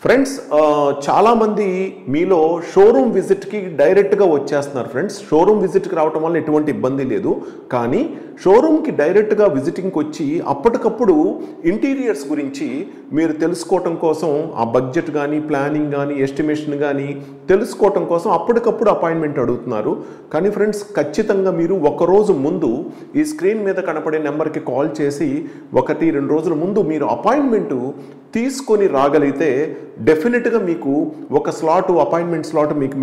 Friends చాలా మంది మీలో షోరూమ్ విజిట్కి డైరెక్ట్గా వచ్చేస్తున్నారు ఫ్రెండ్స్. షోరూమ్ విజిట్కి రావడం వల్ల ఎటువంటి ఇబ్బంది లేదు. కానీ షోరూమ్కి డైరెక్ట్గా విజిటింగ్కి వచ్చి అప్పటికప్పుడు ఇంటీరియర్స్ గురించి మీరు తెలుసుకోవటం కోసం ఆ బడ్జెట్ కానీ ప్లానింగ్ కానీ ఎస్టిమేషన్ కానీ తెలుసుకోవటం కోసం అప్పటికప్పుడు అపాయింట్మెంట్ అడుగుతున్నారు. కానీ ఫ్రెండ్స్ ఖచ్చితంగా మీరు ఒకరోజు ముందు ఈ స్క్రీన్ మీద కనపడే నెంబర్కి కాల్ చేసి 1-2 రోజుల ముందు మీరు అపాయింట్మెంటు తీసుకొని రాగలిగితే డెఫినెట్గా మీకు ఒక అపాయింట్మెంట్ స్లాట్ మీకు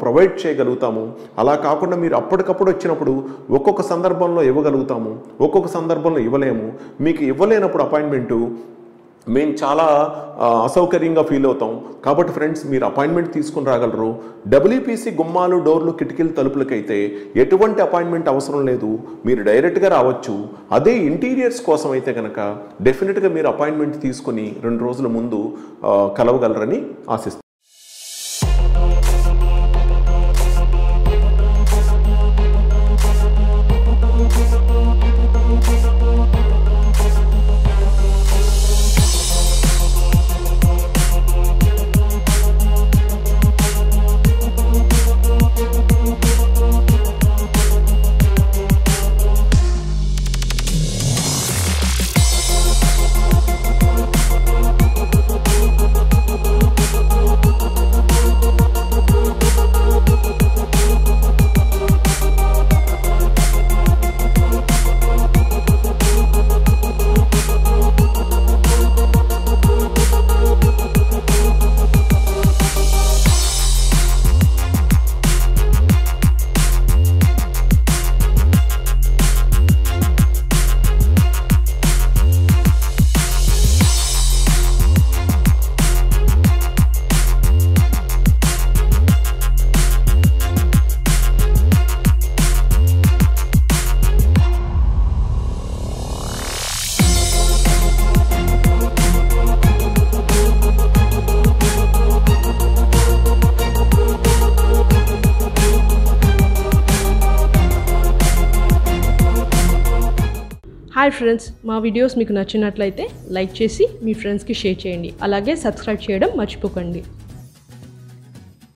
ప్రొవైడ్ చేయగలుగుతాము. అలా కాకుండా మీరు అప్పటికప్పుడు వచ్చినప్పుడు ఒక్కొక్క సందర్భంలో ఇవ్వగలుగుతాము, ఒక్కొక్క సందర్భంలో ఇవ్వలేము. మీకు ఇవ్వలేనప్పుడు అపాయింట్మెంటు మేము చాలా అసౌకర్యంగా ఫీల్ అవుతాం. కాబట్టి ఫ్రెండ్స్ మీరు అపాయింట్మెంట్ తీసుకుని రాగలరు. డబ్ల్యూపీసీ గుమ్మాలు, డోర్లు, కిటికీలు, తలుపులకైతే ఎటువంటి అపాయింట్మెంట్ అవసరం లేదు, మీరు డైరెక్ట్గా రావచ్చు. అదే ఇంటీరియర్స్ కోసం అయితే కనుక డెఫినెట్గా మీరు అపాయింట్మెంట్ తీసుకొని 2 రోజుల ముందు కలవగలరని ఆశిస్తున్నాను. హాయ్ ఫ్రెండ్స్, మా వీడియోస్ మీకు నచ్చినట్లయితే లైక్ చేసి మీ ఫ్రెండ్స్కి షేర్ చేయండి. అలాగే సబ్స్క్రైబ్ చేయడం మర్చిపోకండి.